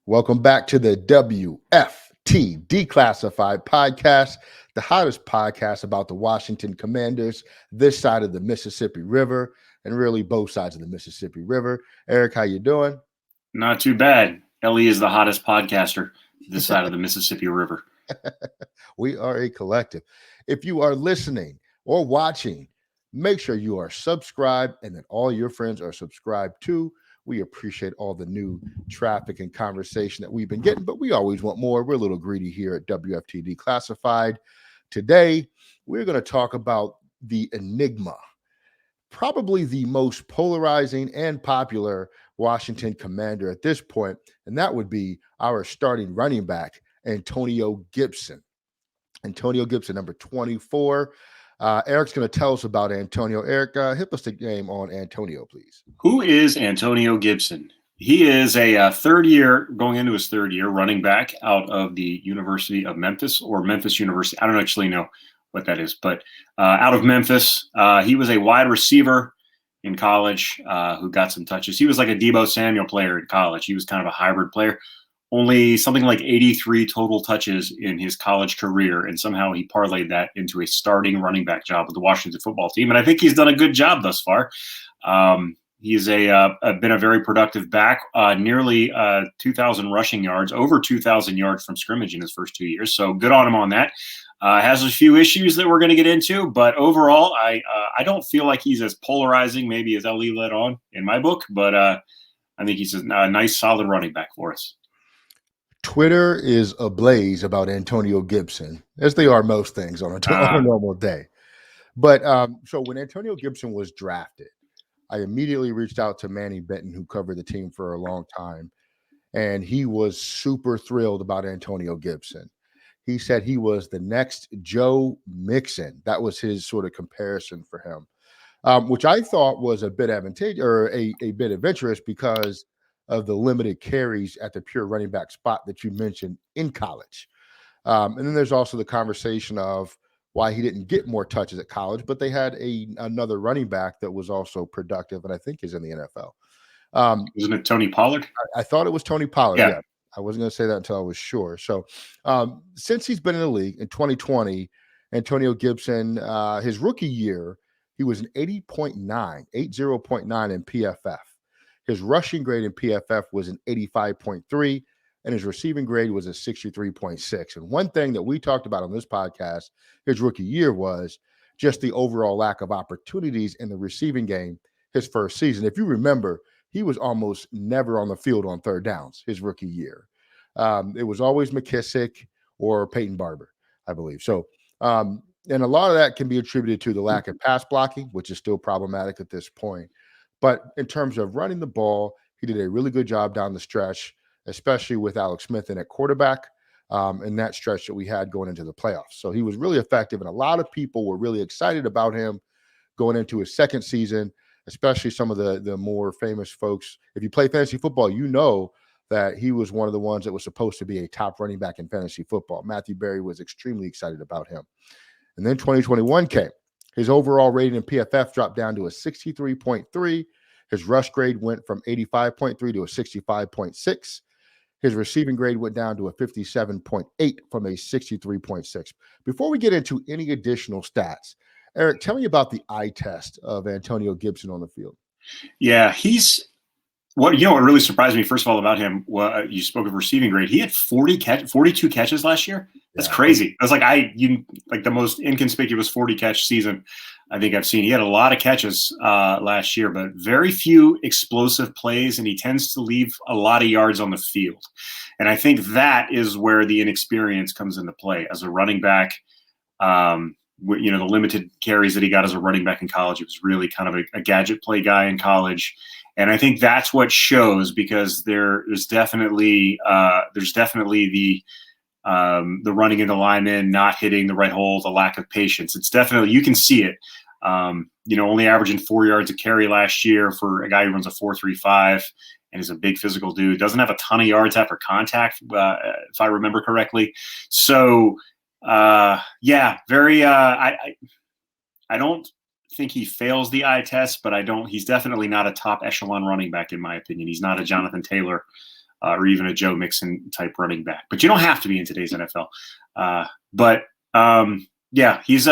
Welcome back to the WFT Declassified podcast, the hottest podcast about the Washington Commanders, this side of the Mississippi River, and really both sides of the Mississippi River. Eric, how you doing? Not too bad. Ellie is the hottest podcaster this side of the Mississippi River. We are a collective. If you are listening or watching, make sure you are subscribed and that all your friends are subscribed too. We appreciate all the new traffic and conversation that we've been getting, but we always want more. We're a little greedy here at WFT Declassified. Today, we're going to talk about the enigma, probably the most polarizing and popular Washington Commander at this point, and that would be our starting running back, Antonio Gibson. Antonio Gibson, number 24. Eric's going to tell us about Antonio. Eric, hit us the game on Antonio, please. Who is Antonio Gibson? He is a third year, going into his third year, running back out of the University of Memphis or Memphis University. I don't actually know what that is, but out of Memphis. He was a wide receiver in college who got some touches. He was like a Deebo Samuel player in college. He was kind of a hybrid player. Only something like 83 total touches in his college career, and somehow he parlayed that into a starting running back job with the Washington football team. And I think he's done a good job thus far. He's been a very productive back, nearly 2,000 rushing yards, over 2,000 yards from scrimmage in his first 2 years. So good on him on that. Has a few issues that we're going to get into, but overall, I don't feel like he's as polarizing maybe as Ali led on in my book, but I think he's a nice, solid running back for us. Twitter is ablaze about Antonio Gibson, as they are most things on a normal day. But so when Antonio Gibson was drafted, I immediately reached out to Manny Benton, who covered the team for a long time, and he was super thrilled about Antonio Gibson. He said he was the next Joe Mixon. That was his sort of comparison for him, which I thought was a bit advantageous or a bit adventurous because of the limited carries at the pure running back spot that you mentioned in college. And then there's also the conversation of why he didn't get more touches at college, but they had another running back that was also productive and I think is in the NFL. Isn't it Tony Pollard? I thought it was Tony Pollard. Yeah. I wasn't going to say that until I was sure. So since he's been in the league in 2020, Antonio Gibson, his rookie year, he was an 80.9 in PFF. His rushing grade in PFF was an 85.3, and his receiving grade was a 63.6. And one thing that we talked about on this podcast, his rookie year, was just the overall lack of opportunities in the receiving game his first season. If you remember, he was almost never on the field on third downs his rookie year. It was always McKissick or Peyton Barber, I believe. So, and a lot of that can be attributed to the lack of pass blocking, which is still problematic at this point. But in terms of running the ball, he did a really good job down the stretch, especially with Alex Smith in at quarterback in that stretch that we had going into the playoffs. So he was really effective, and a lot of people were really excited about him going into his second season, especially some of the more famous folks. If you play fantasy football, you know that he was one of the ones that was supposed to be a top running back in fantasy football. Matthew Berry was extremely excited about him. And then 2021 came. His overall rating in PFF dropped down to a 63.3. His rush grade went from 85.3 to a 65.6. His receiving grade went down to a 57.8 from a 63.6. Before we get into any additional stats, Eric, tell me about the eye test of Antonio Gibson on the field. Yeah, what really surprised me, first of all, about him, you spoke of receiving grade. He had 42 catches last year. That's crazy. That's like the most inconspicuous 40 catch season I think I've seen. He had a lot of catches last year, but very few explosive plays, and he tends to leave a lot of yards on the field. And I think that is where the inexperience comes into play as a running back. The limited carries that he got as a running back in college, he was really kind of a gadget play guy in college. And I think that's what shows, because there's definitely the running into linemen, not hitting the right hole, the lack of patience. It's definitely, you can see it. Only averaging 4 yards a carry last year for a guy who runs a 4.35 and is a big physical dude. Doesn't have a ton of yards after contact, if I remember correctly. So very. I don't think he fails the eye test, but he's definitely not a top echelon running back in my opinion. He's not a Jonathan Taylor or even a Joe Mixon type running back. But you don't have to be in today's NFL. Yeah, he's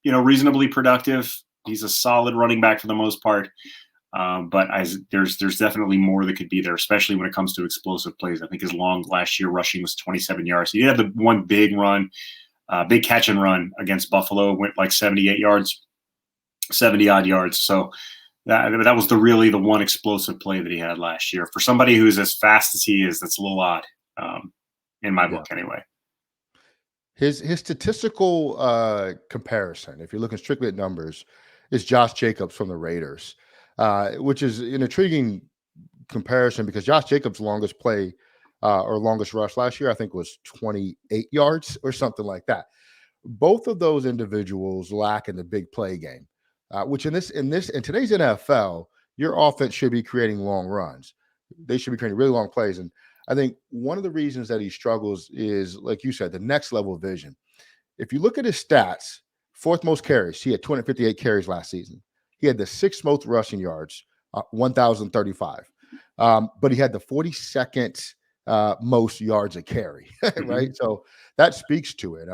reasonably productive. He's a solid running back for the most part. But there's definitely more that could be there, especially when it comes to explosive plays. I think his long last year rushing was 27 yards. He had the one big run, big catch and run against Buffalo, went like 78 yards, 70 odd yards. So that was really the one explosive play that he had last year. For somebody who's as fast as he is, that's a little odd in my book anyway. His statistical comparison, if you're looking strictly at numbers, is Josh Jacobs from the Raiders, which is an intriguing comparison because Josh Jacobs' longest play or longest rush last year, I think, was 28 yards or something like that. Both of those individuals lack in the big play game, which in today's NFL, your offense should be creating long runs. They should be creating really long plays. And I think one of the reasons that he struggles is, like you said, the next level vision. If you look at his stats, fourth most carries, he had 258 carries last season. He had the sixth most rushing yards, 1,035. But he had the 42nd most yards a carry, right? So that speaks to it.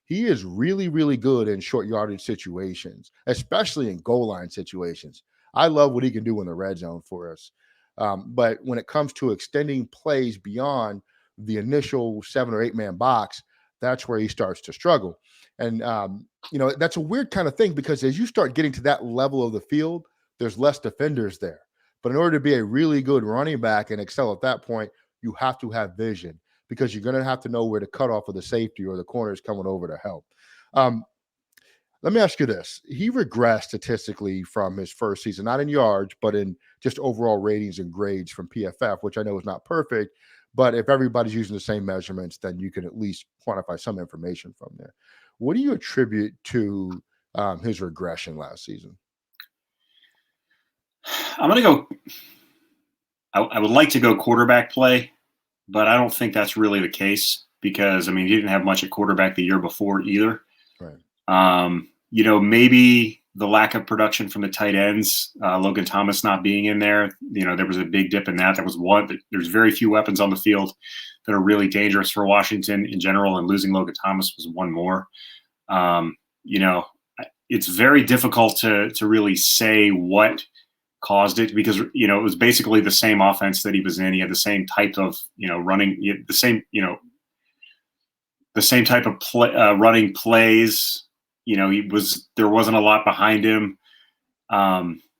He is really, really good in short yardage situations, especially in goal line situations. I love what he can do in the red zone for us. But when it comes to extending plays beyond the initial 7 or 8 man box, that's where he starts to struggle. And, that's a weird kind of thing because as you start getting to that level of the field, there's less defenders there. But in order to be a really good running back and excel at that point, you have to have vision because you're going to have to know where to cut off of the safety or the corner is coming over to help. Let me ask you this. He regressed statistically from his first season, not in yards, but in just overall ratings and grades from PFF, which I know is not perfect. But if everybody's using the same measurements, then you can at least quantify some information from there. What do you attribute to his regression last season? I'm going to go I would like to go quarterback play, but I don't think that's really the case because, he didn't have much at quarterback the year before either. Right. Maybe the lack of production from the tight ends, Logan Thomas not being in there, there was a big dip in that. There was one. There's very few weapons on the field that are really dangerous for Washington in general, and losing Logan Thomas was one more. It's very difficult to really say what caused it because it was basically the same offense that he was in. He had the same type of running, the same type of running plays. There wasn't a lot behind him.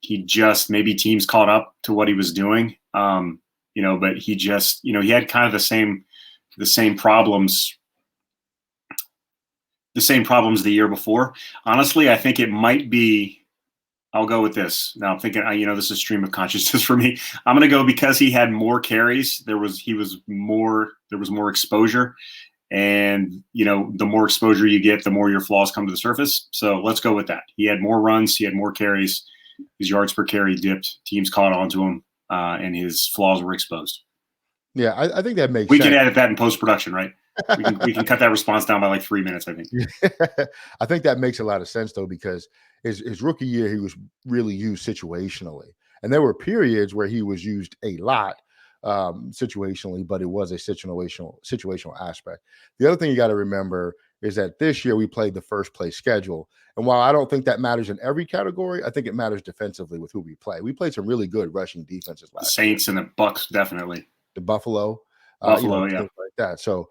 He just maybe teams caught up to what he was doing. But he just he had kind of the same problems. The same problems the year before. Honestly, I think it might be. I'll go with this. Now I'm thinking, this is stream of consciousness for me. I'm going to go because he had more carries. There was more exposure, and the more exposure you get, the more your flaws come to the surface. So let's go with that. He had more runs, he had more carries. His yards per carry dipped. Teams caught on to him, and his flaws were exposed. Yeah, I think that makes we sense. can edit that in post production, right? We can cut that response down by like 3 minutes, I think. I think that makes a lot of sense though, because his rookie year, he was really used situationally. And there were periods where he was used a lot situationally, but it was a situational aspect. The other thing you got to remember is that this year we played the first place schedule. And while I don't think that matters in every category, I think it matters defensively with who we play. We played some really good rushing defenses last year. Saints and the Bucks, definitely. The Buffalo, yeah. Things like that. So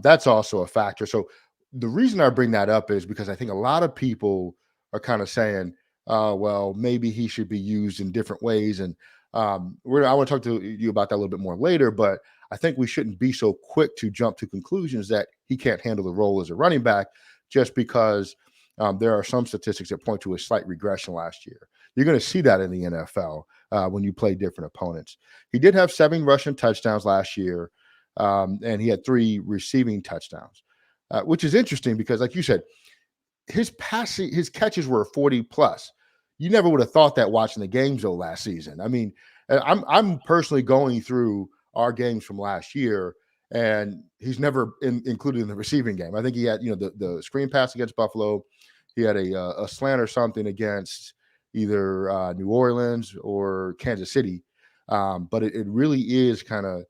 that's also a factor. So the reason I bring that up is because I think a lot of people are kind of saying, well, maybe he should be used in different ways. And I want to talk to you about that a little bit more later, but I think we shouldn't be so quick to jump to conclusions that he can't handle the role as a running back just because there are some statistics that point to a slight regression last year. You're going to see that in the NFL when you play different opponents. He did have 7 rushing touchdowns last year, and he had 3 receiving touchdowns, which is interesting because, like you said, his catches were 40 plus. You never would have thought that watching the games though last season. I'm personally going through our games from last year, and he's never included in the receiving game. I think he had, the screen pass against Buffalo. He had a slant or something against either New Orleans or Kansas City. But it really is kind of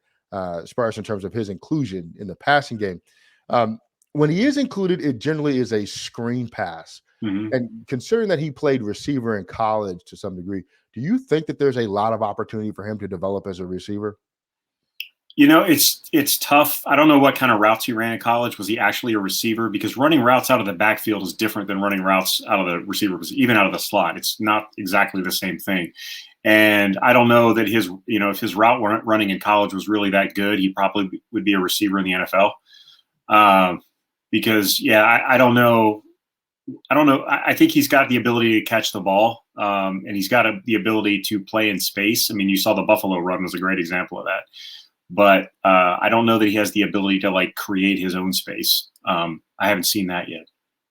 sparse in terms of his inclusion in the passing game. When he is included, it generally is a screen pass. Mhm. And considering that he played receiver in college to some degree, do you think that there's a lot of opportunity for him to develop as a receiver? It's tough. I don't know what kind of routes he ran in college. Was he actually a receiver? Because running routes out of the backfield is different than running routes out of the receiver, even out of the slot. It's not exactly the same thing. And I don't know that if his route running in college was really that good, he probably would be a receiver in the NFL. Because I don't know. I think he's got the ability to catch the ball, and he's got the ability to play in space. I mean, you saw the Buffalo run was a great example of that. But I don't know that he has the ability to like create his own space. I haven't seen that yet.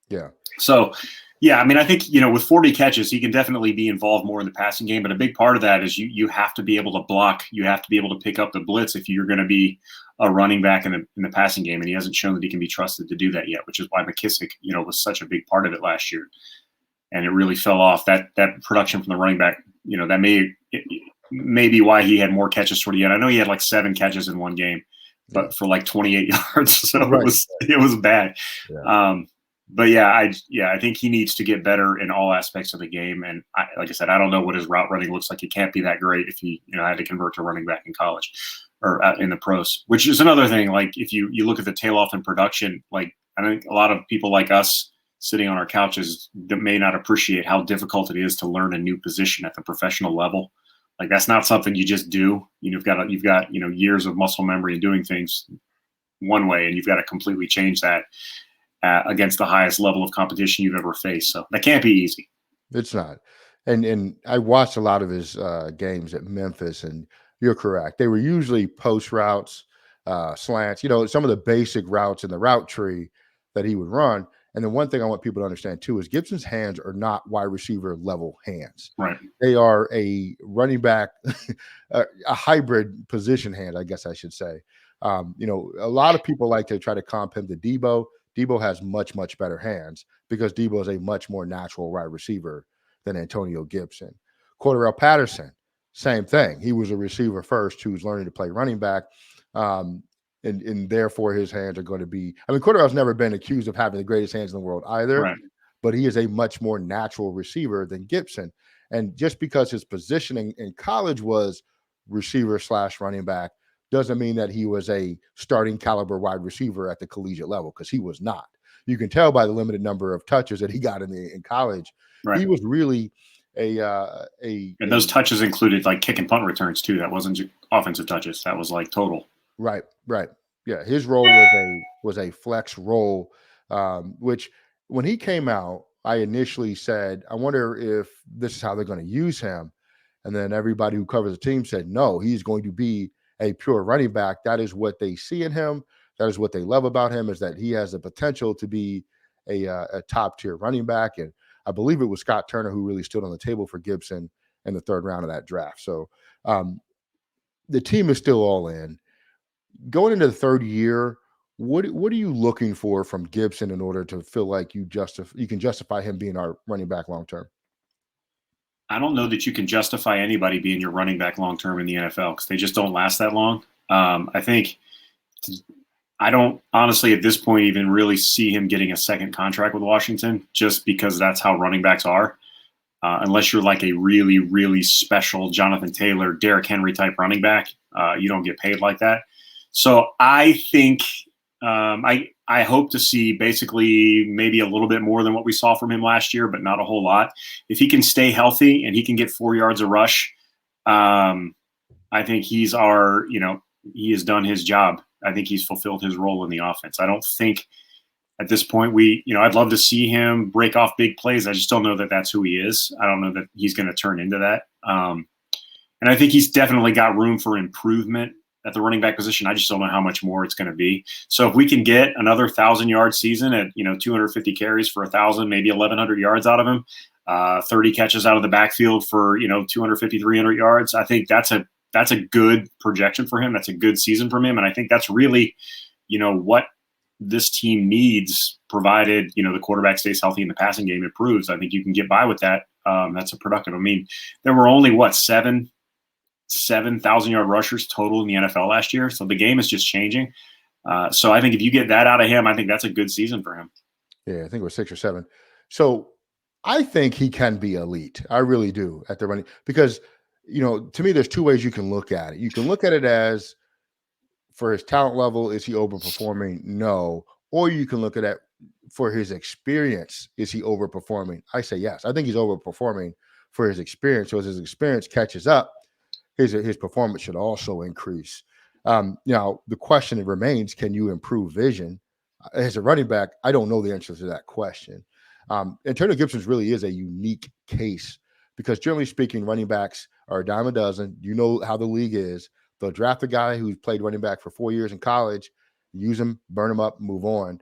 Yeah. So, yeah, I mean, I think, with 40 catches, he can definitely be involved more in the passing game. But a big part of that is you have to be able to block. You have to be able to pick up the blitz if you're going to be a running back in the passing game. And he hasn't shown that he can be trusted to do that yet, which is why McKissick, was such a big part of it last year. And it really fell off. That production from the running back, that may be why he had more catches toward the end. I know he had like 7 catches in one game, but for like 28 yards. So right. It was bad. Yeah. But I think he needs to get better in all aspects of the game. And like I said, I don't know what his route running looks like. It can't be that great if he, had to convert to running back in college or in the pros, which is another thing. Like if you look at the tail off in production, like I think a lot of people like us sitting on our couches that may not appreciate how difficult it is to learn a new position at the professional level. Like that's not something you just do. You've got years of muscle memory and doing things one way, and you've got to completely change that against the highest level of competition you've ever faced. So that can't be easy. It's not. And I watched a lot of his games at Memphis, and you're correct. They were usually post routes, slants, some of the basic routes in the route tree that he would run. And the one thing I want people to understand too is Gibson's hands are not wide receiver level hands. Right. They are a running back, a hybrid position hand, I guess I should say. A lot of people like to try to comp him to Debo. Debo has much, much better hands because Debo is a much more natural wide receiver than Antonio Gibson. Cordarrelle Patterson, same thing. He was a receiver first who's learning to play running back. And therefore his hands are going to be, Cordarrelle's never been accused of having the greatest hands in the world either, right. But he is a much more natural receiver than Gibson. And just because his positioning in college was receiver / running back doesn't mean that he was a starting caliber wide receiver at the collegiate level, because he was not. You can tell by the limited number of touches that he got in college. Right. He was really and those touches included like kick and punt returns too. That wasn't offensive touches. That was like total. Right. Yeah, his role was a flex role, which when he came out, I initially said, I wonder if this is how they're going to use him. And then everybody who covers the team said, no, he's going to be a pure running back. That is what they see in him. That is what they love about him, is that he has the potential to be a top tier running back. And I believe it was Scott Turner who really stood on the table for Gibson in the 3rd round of that draft. So the team is still all in. Going into the 3rd year, what are you looking for from Gibson in order to feel like you can justify him being our running back long term? I don't know that you can justify anybody being your running back long term in the NFL because they just don't last that long. I don't honestly at this point even really see him getting a second contract with Washington, just because that's how running backs are. Unless you're like a really, really special Jonathan Taylor, Derrick Henry type running back, you don't get paid like that. So I think I hope to see basically maybe a little bit more than what we saw from him last year, but not a whole lot. If he can stay healthy and he can get 4 yards a rush, I think he has done his job. I think he's fulfilled his role in the offense. I don't think at this point I'd love to see him break off big plays. I just don't know that that's who he is. I don't know that he's going to turn into that. And I think he's definitely got room for improvement at the running back position. I just don't know how much more it's going to be. So if we can get another 1,000-yard season at 250 carries for 1,000, maybe 1,100 yards out of him, 30 catches out of the backfield for 250, 300 yards, I think that's a good projection for him. That's a good season from him, and I think that's really what this team needs, provided the quarterback stays healthy and the passing game improves. I think you can get by with that. That's a productive. I mean, there were only 7 7,000-yard rushers total in the NFL last year. So the game is just changing. So I think if you get that out of him, I think that's a good season for him. Yeah, I think it was 6 or 7. So I think he can be elite. I really do at the running because, to me, there's two ways you can look at it. You can look at it as for his talent level, is he overperforming? No. Or you can look at it for his experience. Is he overperforming? I say yes. I think he's overperforming for his experience. So as his experience catches up, his performance should also increase. Now, the question remains, can you improve vision? As a running back, I don't know the answer to that question. Antonio Gibson really is a unique case because generally speaking, running backs are a dime a dozen. You know how the league is. They'll draft a guy who's played running back for 4 years in college, use him, burn him up, move on.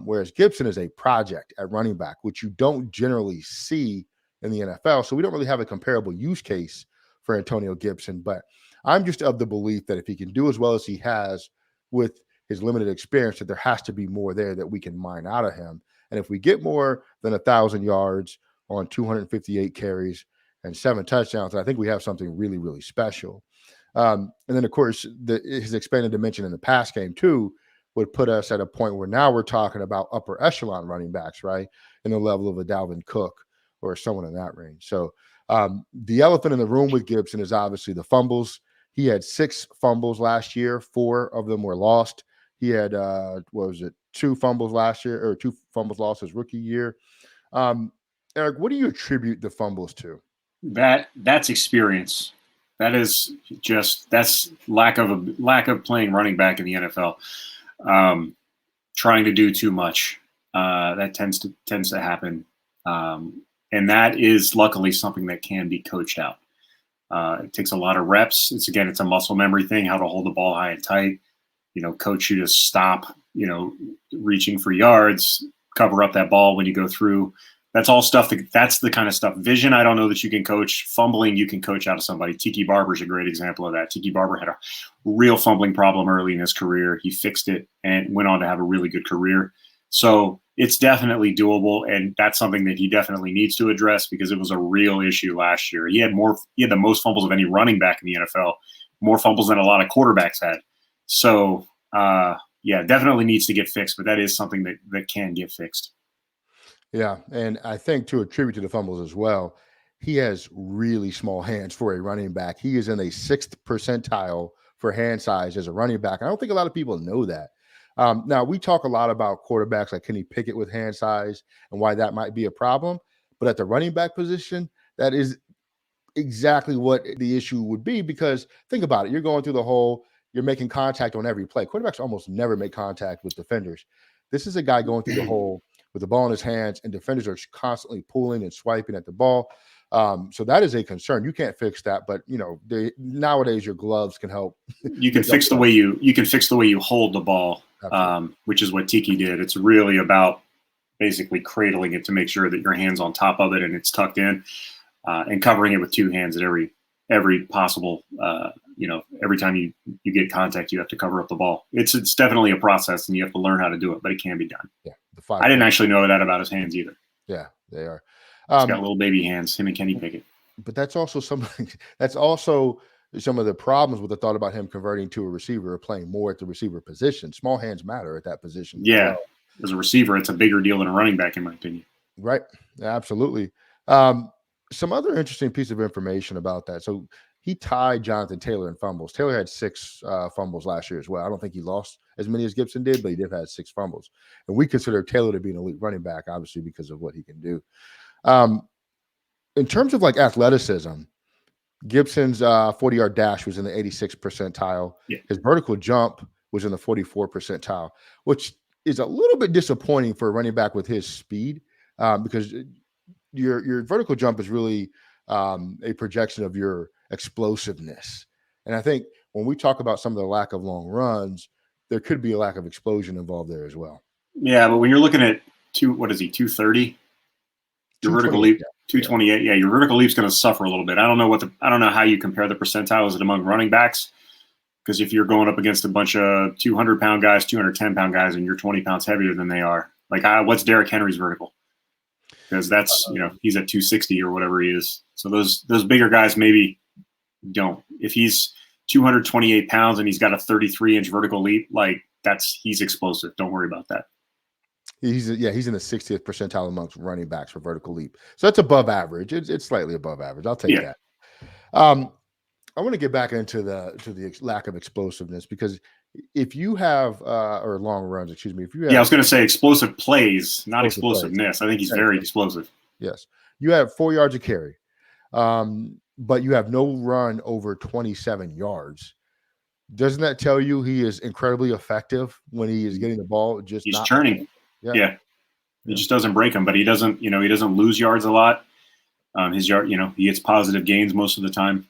Whereas Gibson is a project at running back, which you don't generally see in the NFL. So we don't really have a comparable use case for Antonio Gibson. But I'm just of the belief that if he can do as well as he has with his limited experience, that there has to be more there that we can mine out of him. And if we get more than 1,000 yards on 258 carries and 7 touchdowns, I think we have something really, really special. And then, of course, his expanded dimension in the pass game, too, would put us at a point where now we're talking about upper echelon running backs, right, in the level of a Dalvin Cook or someone in that range. So the elephant in the room with Gibson is obviously the fumbles. He had 6 fumbles last year. 4 of them were lost. He had, 2 fumbles last year, or 2 fumbles lost his rookie year. Eric, what do you attribute the fumbles to? That's experience. That's lack of playing running back in the NFL. Trying to do too much. That tends to happen. And that is luckily something that can be coached out. It takes a lot of reps. It's a muscle memory thing, how to hold the ball high and tight, coach you to stop, reaching for yards, cover up that ball when you go through. That's all stuff that's the kind of stuff. Vision, I don't know that you can coach. Fumbling, you can coach out of somebody. Tiki Barber's a great example of that. Tiki Barber had a real fumbling problem early in his career. He fixed it and went on to have a really good career. So it's definitely doable, and that's something that he definitely needs to address because it was a real issue last year. He had the most fumbles of any running back in the NFL, more fumbles than a lot of quarterbacks had. So, definitely needs to get fixed, but that is something that can get fixed. Yeah, and I think to attribute to the fumbles as well, he has really small hands for a running back. He is in a 6th percentile for hand size as a running back. I don't think a lot of people know that. Now, we talk a lot about quarterbacks like Kenny Pickett with hand size and why that might be a problem. But at the running back position, that is exactly what the issue would be because think about it. You're going through the hole. You're making contact on every play. Quarterbacks almost never make contact with defenders. This is a guy going through the hole with the ball in his hands, and defenders are constantly pulling and swiping at the ball. So that is a concern. You can't fix that, but nowadays your gloves can help. You can fix the way you hold the ball, which is what Tiki did. It's really about basically cradling it to make sure that your hand's on top of it and it's tucked in, and covering it with 2 hands at every possible. Every time you get contact, you have to cover up the ball. It's definitely a process, and you have to learn how to do it, but it can be done. Yeah, I didn't actually know that about his hands either. Yeah, they are. He's got little baby hands. Him and Kenny Pickett. But that's also something. That's also some of the problems with the thought about him converting to a receiver or playing more at the receiver position. Small hands matter at that position. Yeah, as a receiver, it's a bigger deal than a running back, in my opinion. Right. Absolutely. Some other interesting piece of information about that. So he tied Jonathan Taylor in fumbles. Taylor had 6 fumbles last year as well. I don't think he lost as many as Gibson did, but he did have 6 fumbles. And we consider Taylor to be an elite running back, obviously, because of what he can do. In terms of like athleticism, Gibson's 40-yard dash was in the 86th percentile. Yeah. His vertical jump was in the 44th percentile, which is a little bit disappointing for a running back with his speed because your vertical jump is really a projection of your explosiveness. And I think when we talk about some of the lack of long runs, there could be a lack of explosion involved there as well. Yeah, but when you're looking at 230, your vertical leap, 228. Yeah, your vertical leap's going to suffer a little bit. I don't know how you compare the percentiles among running backs, because if you're going up against a bunch of 200-pound guys, 210-pound guys, and you're 20 pounds heavier than they are, like what's Derrick Henry's vertical? Because that's he's at 260 or whatever he is. So those bigger guys maybe Don't. If he's 228 pounds and he's got a 33-inch vertical leap, like he's explosive. Don't worry about that. He's in the 60th percentile amongst running backs for vertical leap. So that's above average. It's slightly above average. I'll take that. I want to get back into the lack of explosiveness, because if you have or long runs, excuse me, if you have, I was going to say explosive plays, not explosiveness. I think he's very explosive. Yes, you have 4 yards of carry, but you have no run over 27 yards. Doesn't that tell you he is incredibly effective when he is getting the ball? He's not churning. Yeah. He just doesn't break them, but he doesn't lose yards a lot. His yard, he gets positive gains most of the time.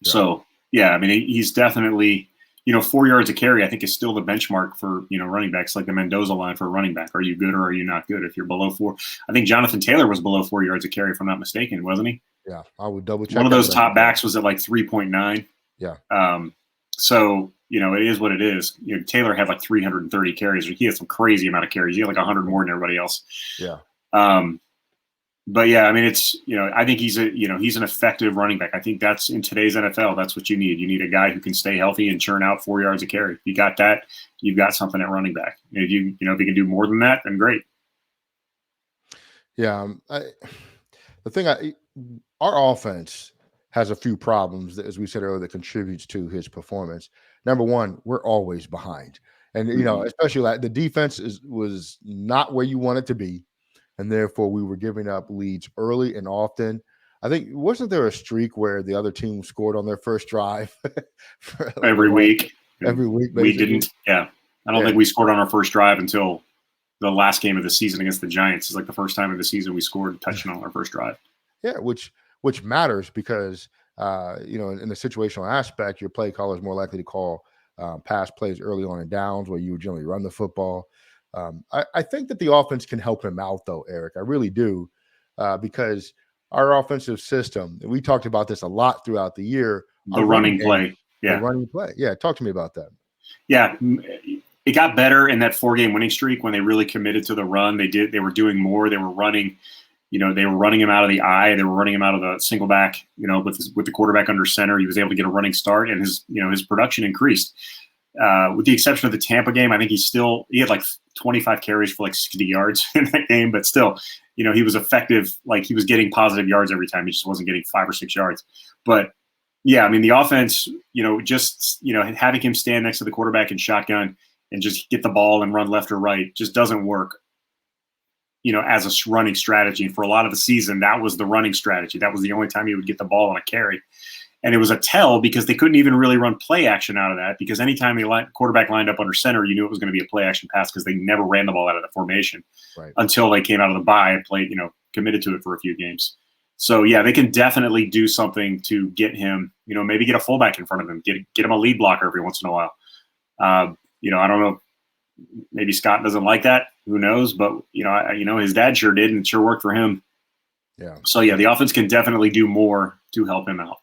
Yeah. So I mean, he's definitely, 4 yards of carry, I think, is still the benchmark for, running backs, like the Mendoza line for a running back. Are you good or are you not good? If you're below 4, I think Jonathan Taylor was below 4 yards of carry, if I'm not mistaken, wasn't he? Yeah, I would double check. One of those top backs was at like 3.9. Yeah. So, it is what it is. Taylor had like 330 carries. He had some crazy amount of carries. He had like 100 more than everybody else. Yeah. But yeah, I mean, it's, I think he's an effective running back. I think that's, in today's NFL, that's what you need. You need a guy who can stay healthy and churn out 4 yards of carry. If you got that, you've got something at running back. If if he can do more than that, then great. Yeah. Our offense has a few problems that, as we said earlier, that contributes to his performance. Number one, we're always behind. And, especially like the defense was not where you want it to be. And therefore we were giving up leads early and often. I think, wasn't there a streak where the other team scored on their first drive? Every week. Every week. Basically. We didn't. Yeah. I don't think we scored on our first drive until the last game of the season against the Giants. It's like the first time of the season we scored a touchdown on our first drive. Yeah, which matters because, in the situational aspect, your play caller is more likely to call pass plays early on in downs where you would generally run the football. I think that the offense can help him out, though, Eric. I really do, because our offensive system, and we talked about this a lot throughout the year. The running play. Yeah. The running play. Yeah. Talk to me about that. Yeah. It got better in that 4-game winning streak when they really committed to the run. They were doing more. They were running. They were running him out of the eye. They were running him out of the single back, with the quarterback under center. He was able to get a running start, and his production increased. With the exception of the Tampa game, I think he had like 25 carries for like 60 yards in that game, but still, he was effective. Like, he was getting positive yards every time. He just wasn't getting 5 or 6 yards. But yeah, I mean, the offense, having him stand next to the quarterback in shotgun and just get the ball and run left or right just doesn't work, as a running strategy. And for a lot of the season, that was the running strategy. That was the only time he would get the ball on a carry. And it was a tell because they couldn't even really run play action out of that, because anytime the quarterback lined up under center, you knew it was going to be a play action pass because they never ran the ball out of the formation until they came out of the bye and played, committed to it for a few games. So yeah, they can definitely do something to get him, maybe get a fullback in front of him, get him a lead blocker every once in a while. I don't know. Maybe Scott doesn't like that. Who knows? But, his dad sure did, and it sure worked for him. Yeah. So yeah, the offense can definitely do more to help him out.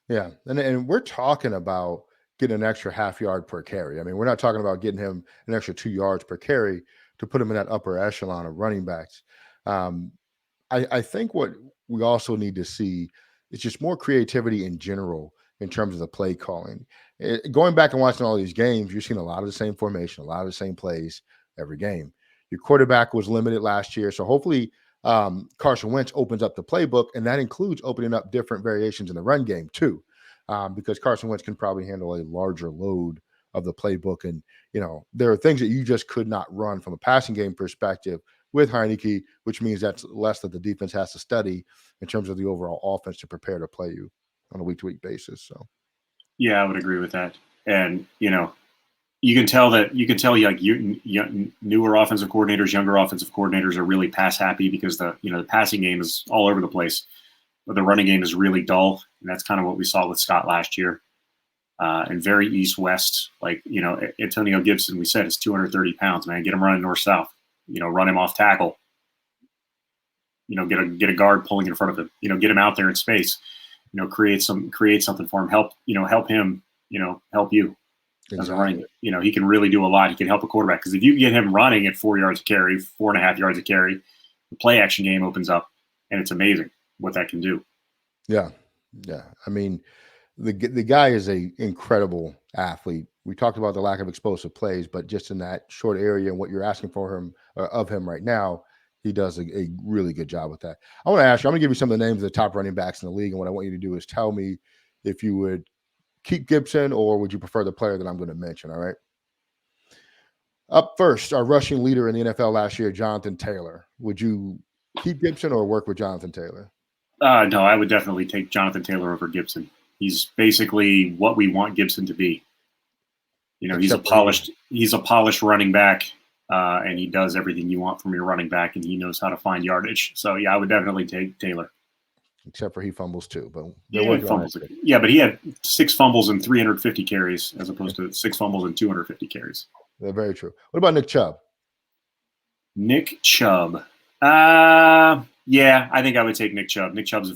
Yeah. And we're talking about getting an extra half yard per carry. I mean, we're not talking about getting him an extra 2 yards per carry to put him in that upper echelon of running backs. I think what we also need to see is just more creativity in general in terms of the play calling. Going back and watching all these games, you're seeing a lot of the same formation, a lot of the same plays every game. Your quarterback was limited last year, so hopefully Carson Wentz opens up the playbook, and that includes opening up different variations in the run game too, because Carson Wentz can probably handle a larger load of the playbook. And, there are things that you just could not run from a passing game perspective with Heineke, which means that's less that the defense has to study in terms of the overall offense to prepare to play you on a week-to-week basis. So, yeah, I would agree with that. And, you can tell like newer offensive coordinators, younger offensive coordinators are really pass happy because the passing game is all over the place, but the running game is really dull. And that's kind of what we saw with Scott last year. And very east-west, like, Antonio Gibson, we said, is 230 pounds, man. Get him running north-south, run him off tackle, get a guard pulling in front of him, get him out there in space, create something for him, help him, help you. As a running, he can really do a lot. He can help a quarterback, because if you get him running at 4 yards of carry, 4.5 yards of carry, the play action game opens up, and it's amazing what that can do. Yeah. Yeah. I mean, the guy is a incredible athlete. We talked about the lack of explosive plays, but just in that short area and what you're asking for him of him right now, he does a really good job with that. I want to ask you, I'm going to give you some of the names of the top running backs in the league. And what I want you to do is tell me if you would keep Gibson or would you prefer the player that I'm going to mention? All right. Up first, our rushing leader in the NFL last year, Jonathan Taylor. Would you keep Gibson or work with Jonathan Taylor? No, I would definitely take Jonathan Taylor over Gibson. He's basically what we want Gibson to be. You know, he's a polished running back, and he does everything you want from your running back, and he knows how to find yardage. So yeah, I would definitely take Taylor. Except for he fumbles too, but yeah, but he had 6 fumbles and 350 carries as opposed to 6 fumbles and 250 carries. They're very true. What about Nick Chubb? Nick Chubb. Yeah, I think I would take Nick Chubb. Nick Chubb's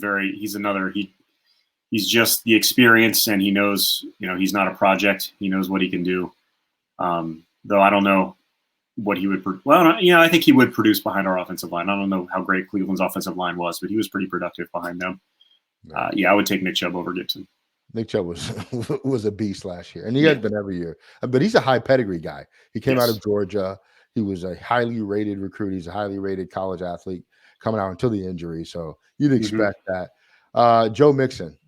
he's just the experience, and he knows, he's not a project. He knows what he can do. Though I don't know what he would. I think he would produce behind our offensive line. I don't know how great Cleveland's offensive line was, but he was pretty productive behind them. I would take Nick Chubb over Gibson. Nick Chubb was a beast last year, and he has been every year. But he's a high pedigree guy. He came out of Georgia. He was a highly rated recruit. He's a highly rated college athlete coming out until the injury. So you'd expect that. Joe Mixon.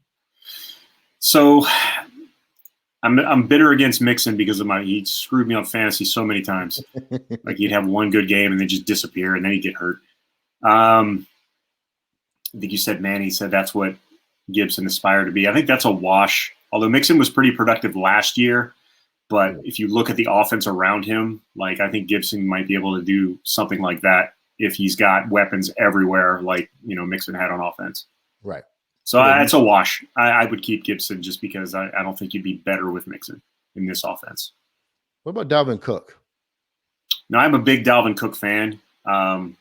So I'm bitter against Mixon because he screwed me on fantasy so many times. Like he'd have one good game and then just disappear, and then he'd get hurt. I think you said Manny said that's what Gibson aspired to be. I think that's a wash. Although Mixon was pretty productive last year, but if you look at the offense around him, like I think Gibson might be able to do something like that if he's got weapons everywhere, like Mixon had on offense. Right. So that's a wash. I would keep Gibson just because I don't think you'd be better with Mixon in this offense. What about Dalvin Cook? No, I'm a big Dalvin Cook fan.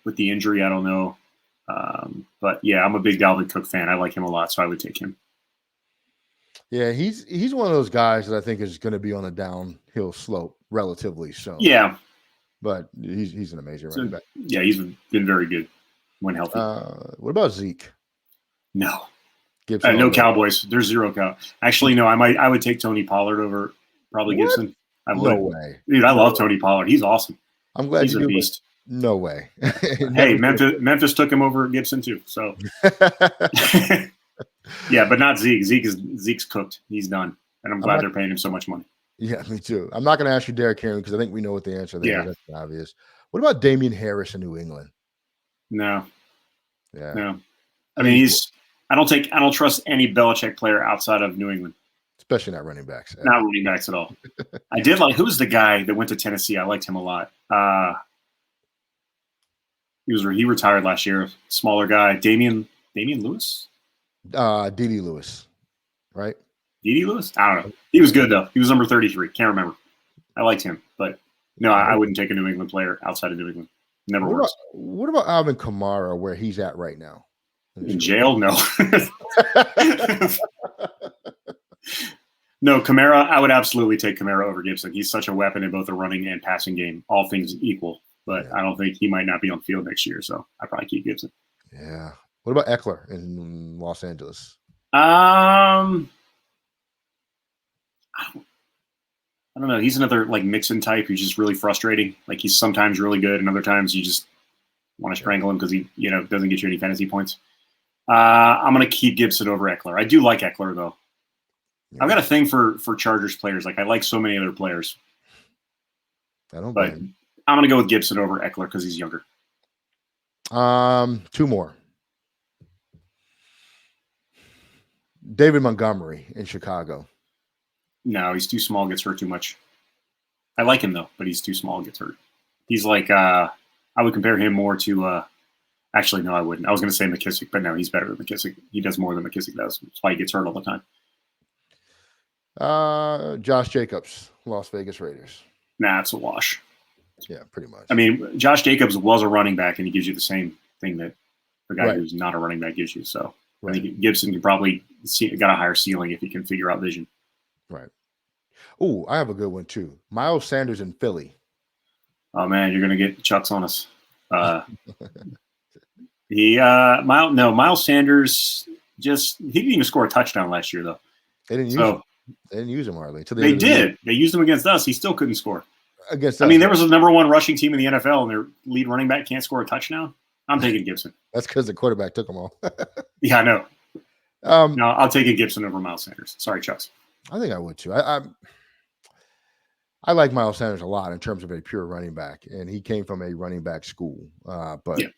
With the injury, I don't know. But yeah, I'm a big Dalvin Cook fan. I like him a lot, so I would take him. Yeah, he's one of those guys that I think is going to be on the downhill slope relatively soon. Yeah. But he's an amazing running back. Yeah, he's been very good when healthy. What about Zeke? No. Gibson no Cowboys. There's 0 cow. Actually, no. I would take Tony Pollard over probably What? Gibson. I would. No way, dude. I love Tony Pollard. He's awesome. I'm glad he's you a do. Beast. No way. Hey, Memphis took him over Gibson too. So yeah, but not Zeke. Zeke's cooked. He's done, and I'm glad they're paying him so much money. Yeah, me too. I'm not going to ask you Derrick Henry because I think we know what the answer there is. Yeah. That's obvious. What about Damian Harris in New England? No. Yeah. No. I mean, I don't trust any Belichick player outside of New England. Especially not running backs. Not running backs at all. I did like, who was the guy that went to Tennessee? I liked him a lot. He retired last year. Smaller guy, Damian Lewis? D.D. Lewis, right? D.D. Lewis? I don't know. He was good, though. He was number 33. Can't remember. I liked him. But, no, I wouldn't take a New England player outside of New England. Never works. What about Alvin Kamara, where he's at right now? In jail? No. No, Kamara, I would absolutely take Kamara over Gibson. He's such a weapon in both the running and passing game, all things equal. But I don't think he might not be on the field next year, so I'd probably keep Gibson. Yeah. What about Eckler in Los Angeles? I don't know. He's another like Mixon type who's just really frustrating. Like he's sometimes really good, and other times you just want to strangle him because he, doesn't get you any fantasy points. I'm gonna keep Gibson over Eckler. I do like Eckler though. Yeah. I've got a thing for Chargers players. Like I like so many other players. But I'm gonna go with Gibson over Eckler because he's younger. 2 more. David Montgomery in Chicago. No, he's too small, gets hurt too much. I like him though, but he's too small, gets hurt. He's like I would compare him more to actually no, I wouldn't. I was gonna say McKissick, but no, he's better than McKissick. He does more than McKissick does. That's why he gets hurt all the time. Josh Jacobs, Las Vegas Raiders. Nah, it's a wash. Yeah, pretty much. I mean, Josh Jacobs was a running back, and he gives you the same thing that the guy who's not a running back gives you. So I think Gibson can probably got a higher ceiling if he can figure out vision. Right. Oh, I have a good one too. Miles Sanders in Philly. Oh man, you're gonna get Chucks on us. Miles Sanders he didn't even score a touchdown last year though. They didn't use him. They didn't use him hardly. They did. They used him against us. He still couldn't score. Against us. I mean, there was a number 1 rushing team in the NFL, and their lead running back can't score a touchdown. I'm taking Gibson. That's because the quarterback took them all. Yeah, I know. No, I'll take a Gibson over Miles Sanders. Sorry, Chucks. I think I would too. I like Miles Sanders a lot in terms of a pure running back, and he came from a running back school. But you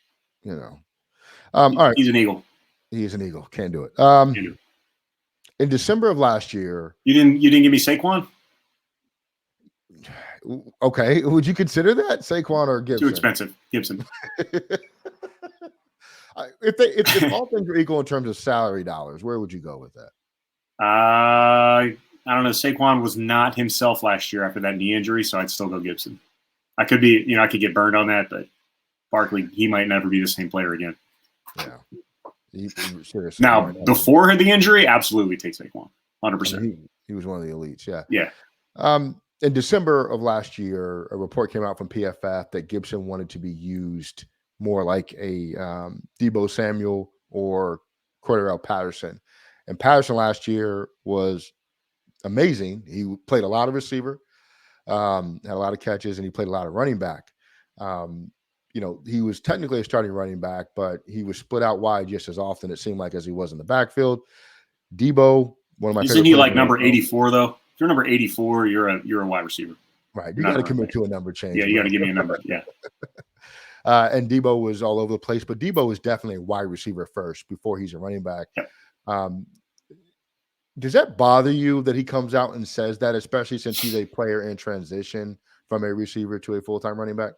know, all right, he's an Eagle. He's an Eagle. Can't do it. In December of last year, you didn't give me Saquon. Okay, would you consider that Saquon or Gibson? Too expensive, Gibson. If all things are equal in terms of salary dollars, where would you go with that? I don't know. Saquon was not himself last year after that knee injury, so I'd still go Gibson. I could be, I could get burned on that, but Barkley, he might never be the same player again. Yeah. Seriously. Now, before the injury, absolutely take Saquon, 100%. He was one of the elites. Yeah. Yeah. In December of last year, a report came out from PFF that Gibson wanted to be used more like a Deebo Samuel or Cordarrelle Patterson. And Patterson last year was amazing. He played a lot of receiver, had a lot of catches, and he played a lot of running back. He was technically a starting running back, but he was split out wide just as often, it seemed like, as he was in the backfield. Deebo, one of my Isn't he like number 84 though? If you're number 84, you're a wide receiver. Right. You got to commit to a number change. Yeah, you got to give me a number. Yeah. And Deebo was all over the place, but Deebo is definitely a wide receiver first before he's a running back. Yep. Does that bother you that he comes out and says that, especially since he's a player in transition from a receiver to a full-time running back?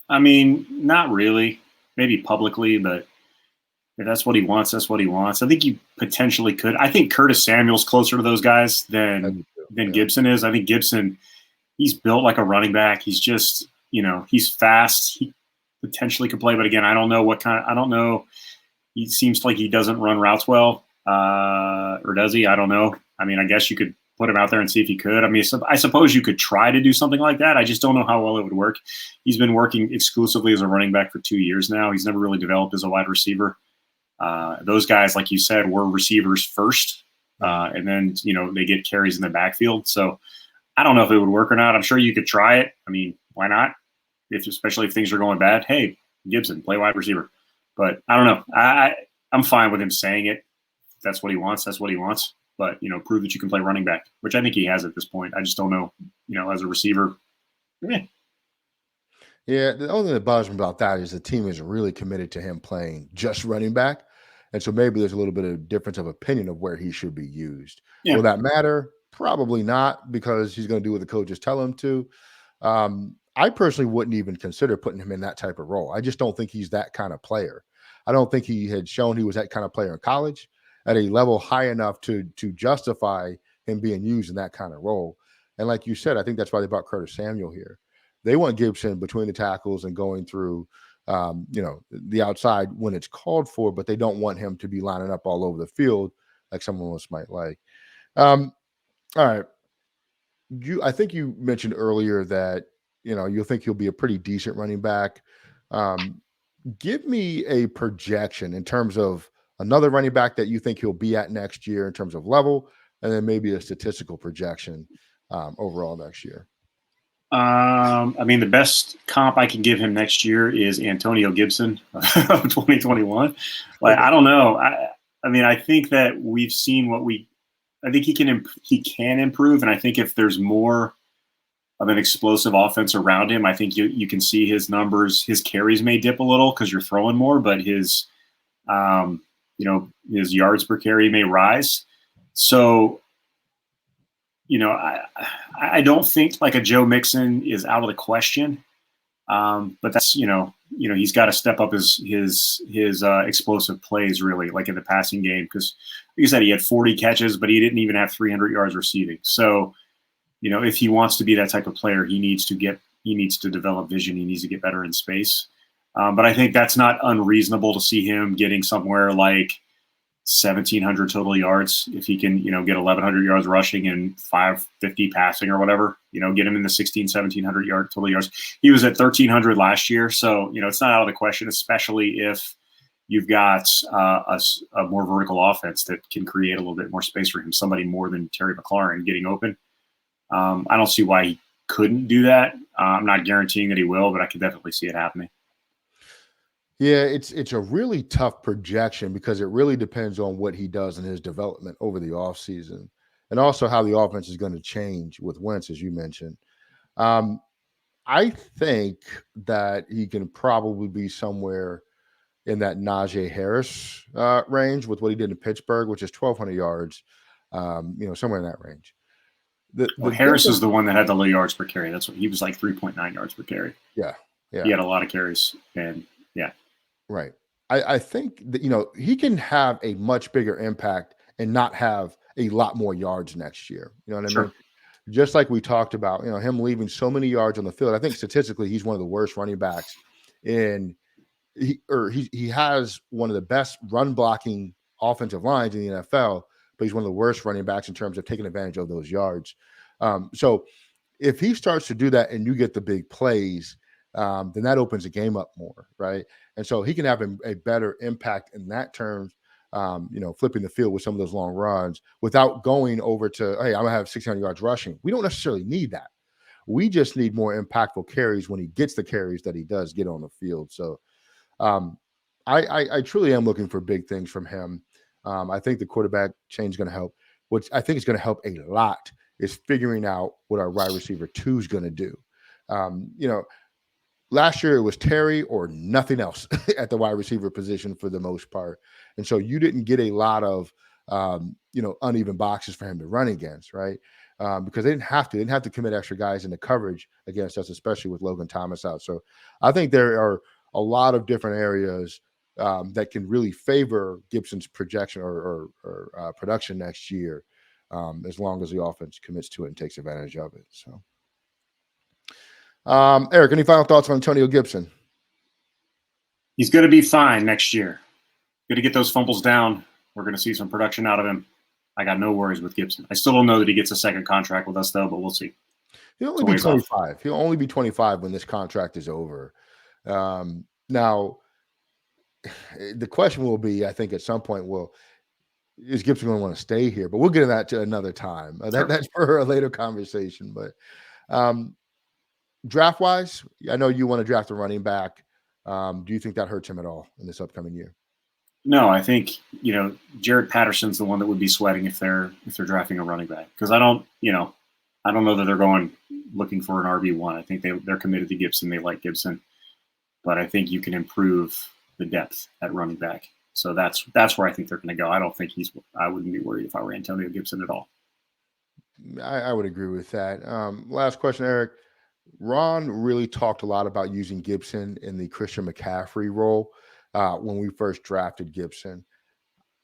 I mean, not really. Maybe publicly, but if that's what he wants, that's what he wants. I think you potentially could. I think Curtis Samuel's closer to those guys than Gibson is. I think Gibson, he's built like a running back. He's just, he's fast. He potentially could play, but again, I don't know. He seems like he doesn't run routes well, or does he? I don't know. I mean, I guess you could put him out there and see if he could. I mean, I suppose you could try to do something like that. I just don't know how well it would work. He's been working exclusively as a running back for 2 years now. He's never really developed as a wide receiver. Those guys, like you said, were receivers first, and then, they get carries in the backfield. So I don't know if it would work or not. I'm sure you could try it. I mean, why not? Especially if things are going bad. Hey, Gibson, play wide receiver. But I don't know. I'm fine with him saying it. If that's what he wants. That's what he wants. But, prove that you can play running back, which I think he has at this point. I just don't know, as a receiver. Yeah, the only thing that bothers me about that is the team is really committed to him playing just running back. And so maybe there's a little bit of difference of opinion of where he should be used. Yeah. Will that matter? Probably not, because he's going to do what the coaches tell him to. I personally wouldn't even consider putting him in that type of role. I just don't think he's that kind of player. I don't think he had shown he was that kind of player in college at a level high enough to justify him being used in that kind of role. And like you said, I think that's why they brought Curtis Samuel here. They want Gibson between the tackles and going through, the outside when it's called for, but they don't want him to be lining up all over the field like someone else might like. All right. I think you mentioned earlier that, you'll think he'll be a pretty decent running back. Give me a projection in terms of another running back that you think he'll be at next year in terms of level, and then maybe a statistical projection overall next year. I mean, the best comp I can give him next year is Antonio Gibson of 2021. I don't know. I mean, I think that we've seen I think he can improve. And I think if there's more of an explosive offense around him, I think you can see his numbers. His carries may dip a little because you're throwing more, but his yards per carry may rise. So, I don't think like a Joe Mixon is out of the question. But that's, he's got to step up his explosive plays really, like in the passing game. Because like I said, he had 40 catches, but he didn't even have 300 yards receiving. So, if he wants to be that type of player, he needs to develop vision. He needs to get better in space. But I think that's not unreasonable to see him getting somewhere like 1,700 total yards. If he can, get 1,100 yards rushing and 550 passing or whatever, get him in the 1,700 total yards. He was at 1,300 last year. So, it's not out of the question, especially if, you've got a more vertical offense that can create a little bit more space for him. Somebody more than Terry McLaurin getting open. I don't see why he couldn't do that. I'm not guaranteeing that he will, but I could definitely see it happening. Yeah, it's a really tough projection because it really depends on what he does in his development over the offseason and also how the offense is going to change with Wentz, as you mentioned. Um, I think that he can probably be somewhere in that Najee Harris range with what he did in Pittsburgh, which is 1,200 yards, somewhere in that range. Well, The Harris is difference, the one that had the low yards per carry. That's what he was, like 3.9 yards per carry. yeah, He yeah. had a lot of carries, and yeah, Right. I think that, he can have a much bigger impact and not have a lot more yards next year. You know what I mean? sure. Just like we talked about, him leaving so many yards on the field. I think statistically he's one of the worst running backs in he has one of the best run blocking offensive lines in the NFL, but he's one of the worst running backs in terms of taking advantage of those yards. So if he starts to do that and you get the big plays, then that opens the game up more, right? And so he can have a better impact in that terms, flipping the field with some of those long runs without going over to, hey, I'm gonna have 600 yards rushing. We don't necessarily need that. We just need more impactful carries when he gets the carries that he does get on the field. So um, I truly am looking for big things from him. I think the quarterback change is going to help. What I think is going to help a lot is figuring out what our wide receiver 2 is going to do. Um, you know, Last year it was Terry or nothing else at the wide receiver position for the most part, and so you didn't get a lot of uneven boxes for him to run against, right? Because they didn't have to commit extra guys into coverage against us, especially with Logan Thomas out. So I think there are a lot of different areas that can really favor Gibson's projection or production next year, as long as the offense commits to it and takes advantage of it. So. Eric, any final thoughts on Antonio Gibson? He's going to be fine next year. Going to get those fumbles down. We're going to see some production out of him. I got no worries with Gibson. I still don't know that he gets a second contract with us, though, but we'll see. He'll only be 25. He'll only be 25 when this contract is over. Now, the question will be, I think, at some point, is Gibson going to want to stay here? But we'll get into that to another time. Sure. That's for a later conversation. But draft wise, I know you want to draft a running back. Do you think that hurts him at all in this upcoming year? No, I think Jared Patterson's the one that would be sweating if they're drafting a running back, because I don't know that they're going looking for an RB1. I think they're committed to Gibson. They like Gibson, but I think you can improve the depth at running back. So that's where I think they're going to go. I wouldn't be worried if I were Antonio Gibson at all. I would agree with that. Last question, Eric. Ron really talked a lot about using Gibson in the Christian McCaffrey role when we first drafted Gibson.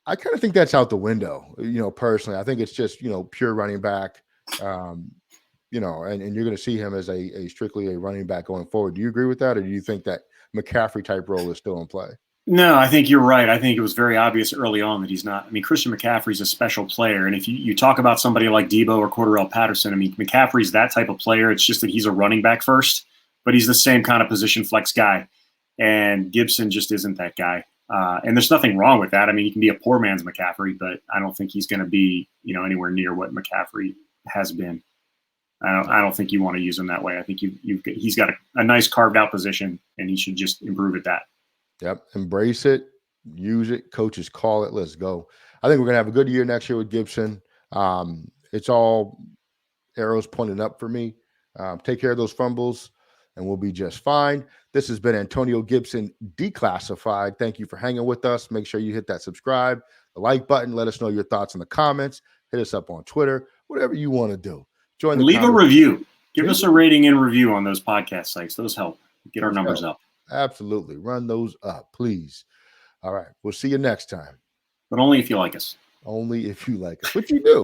I kind of think that's out the window, personally. I think it's just, pure running back, and you're going to see him as a strictly a running back going forward. Do you agree with that? Or do you think that McCaffrey type role is still in play? No, I think you're right. I think it was very obvious early on that he's not. I mean, Christian McCaffrey's a special player. And if you talk about somebody like Debo or Cordarrelle Patterson, I mean, McCaffrey's that type of player. It's just that he's a running back first, but he's the same kind of position flex guy. And Gibson just isn't that guy. And there's nothing wrong with that. I mean, he can be a poor man's McCaffrey, but I don't think he's going to be, anywhere near what McCaffrey has been. I don't think you want to use him that way. I think he's got a nice carved out position, and he should just improve at that. Yep. Embrace it, use it. Coaches call it. Let's go. I think we're going to have a good year next year with Gibson. It's all arrows pointed up for me. Take care of those fumbles and we'll be just fine. This has been Antonio Gibson Declassified. Thank you for hanging with us. Make sure you hit that subscribe, the like button. Let us know your thoughts in the comments. Hit us up on Twitter, whatever you want to do. Leave a review. Give us a rating and review on those podcast sites. Those help get our numbers up. Absolutely. Run those up, please. All right. We'll see you next time. But only if you like us. Only if you like us. What you do.